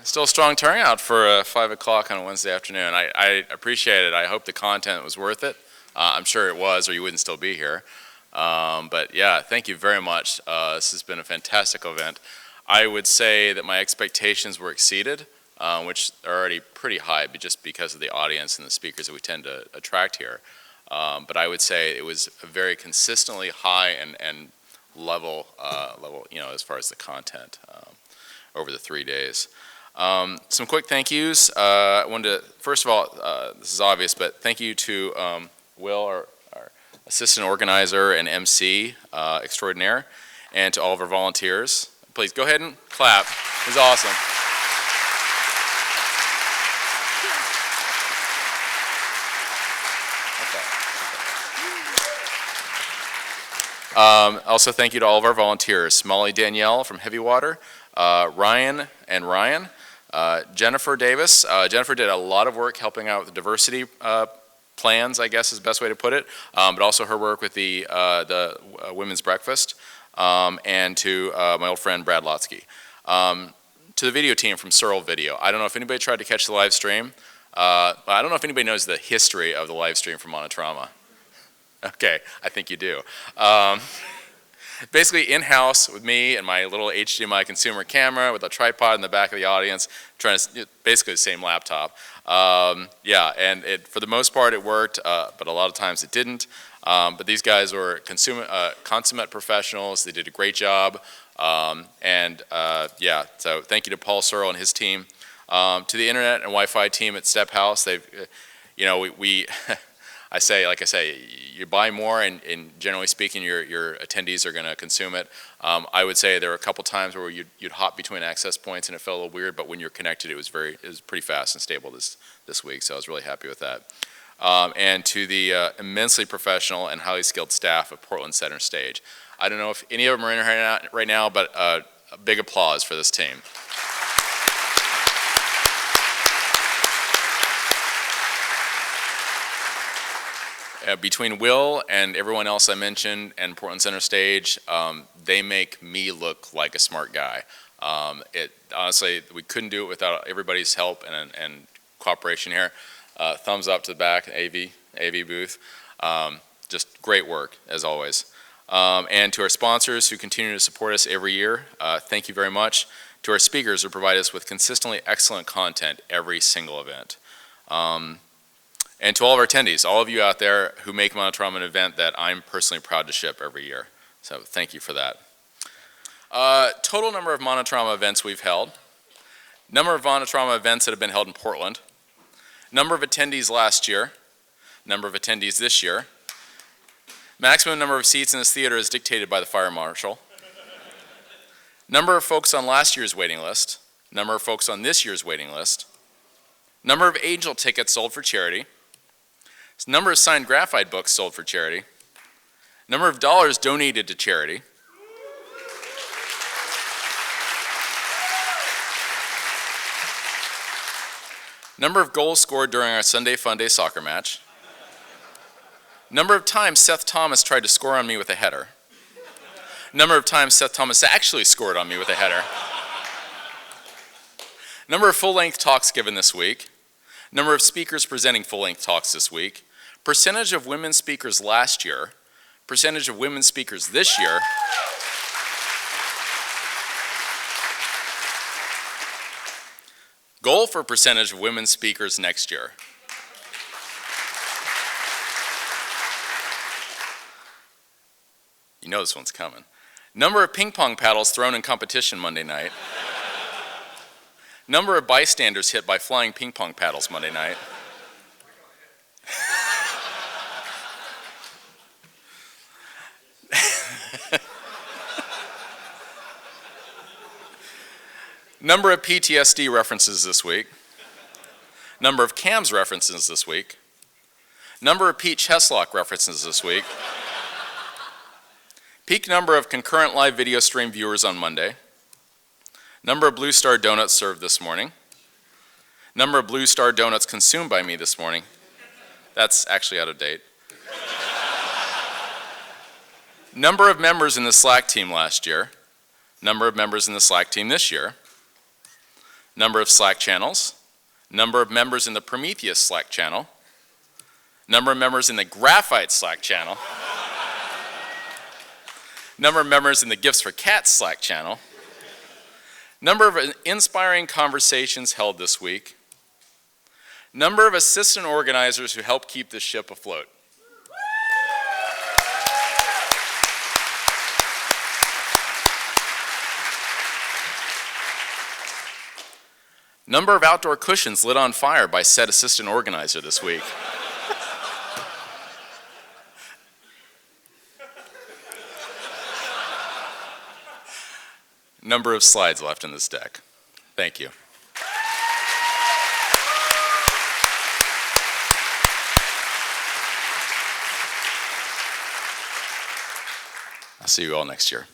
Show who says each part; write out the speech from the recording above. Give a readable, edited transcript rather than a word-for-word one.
Speaker 1: Still a strong turnout for 5 o'clock on a Wednesday afternoon. I appreciate it. I hope the content was worth it. I'm sure it was, or you wouldn't still be here. But yeah, thank you very much. This has been a fantastic event. I would say that my expectations were exceeded, which are already pretty high, but just because of the audience and the speakers that we tend to attract here. But I would say it was a very consistently high and level, as far as the content over the 3 days. Some quick thank yous. I wanted to, first of all, this is obvious, but thank you to Will, our assistant organizer and MC extraordinaire, and to all of our volunteers. Please go ahead and clap. It was awesome. Also, thank you to all of our volunteers. Molly Danielle from Heavy Water, Ryan and Ryan, Jennifer Davis. Jennifer did a lot of work helping out with the diversity plans, I guess is the best way to put it, but also her work with the Women's Breakfast, and to my old friend Brad Lotsky. To the video team from Searle Video. I don't know if anybody tried to catch the live stream. I don't know if anybody knows the history of the live stream from Monitorama. Okay, I think you do. Basically in-house with me and my little HDMI consumer camera with a tripod in the back of the audience, trying to, basically the same laptop. Yeah, and for the most part it worked, but a lot of times it didn't. But these guys were consummate professionals. They did a great job. Yeah, so thank you to Paul Searle and his team. To the internet and Wi-Fi team at Step House, they've, I say, you buy more, and generally speaking, your attendees are going to consume it. I would say there were a couple times where you'd hop between access points and it felt a little weird, but when you're connected, it was pretty fast and stable this week. So I was really happy with that. And to the immensely professional and highly skilled staff of Portland Center Stage. I don't know if any of them are in here right now, but a big applause for this team. Between Will and everyone else I mentioned and Portland Center Stage, they make me look like a smart guy. Honestly, we couldn't do it without everybody's help and cooperation here. Thumbs up to the back, AV booth. Just great work, as always. And to our sponsors who continue to support us every year, thank you very much. To our speakers who provide us with consistently excellent content every single event. And to all of our attendees, all of you out there who make Monitorama an event that I'm personally proud to ship every year. So thank you for that. Total number of Monitorama events we've held. Number of Monitorama events that have been held in Portland. Number of attendees last year. Number of attendees this year. Maximum number of seats in this theater is dictated by the fire marshal. Number of folks on last year's waiting list. Number of folks on this year's waiting list. Number of Angel tickets sold for charity. Number of signed graphite books sold for charity. Number of dollars donated to charity. Number of goals scored during our Sunday Funday soccer match. Number of times Seth Thomas tried to score on me with a header. Number of times Seth Thomas actually scored on me with a header. Number of full-length talks given this week. Number of speakers presenting full-length talks this week. Percentage of women speakers last year. Percentage of women speakers this year. Goal for percentage of women speakers next year. You know this one's coming. Number of ping pong paddles thrown in competition Monday night. Number of bystanders hit by flying ping pong paddles Monday night. Number of PTSD references this week. Number of CAMS references this week. Number of Pete Cheslock references this week. Peak number of concurrent live video stream viewers on Monday. Number of Blue Star donuts served this morning. Number of Blue Star donuts consumed by me this morning. That's actually out of date. Number of members in the Slack team last year. Number of members in the Slack team this year. number of Slack channels, number of members in the Prometheus Slack channel, number of members in the Graphite Slack channel, number of members in the Gifts for Cats Slack channel, number of inspiring conversations held this week, number of assistant organizers who help keep the ship afloat. Number of outdoor cushions lit on fire by said assistant organizer this week. Number of slides left in this deck. Thank you. I'll see you all next year.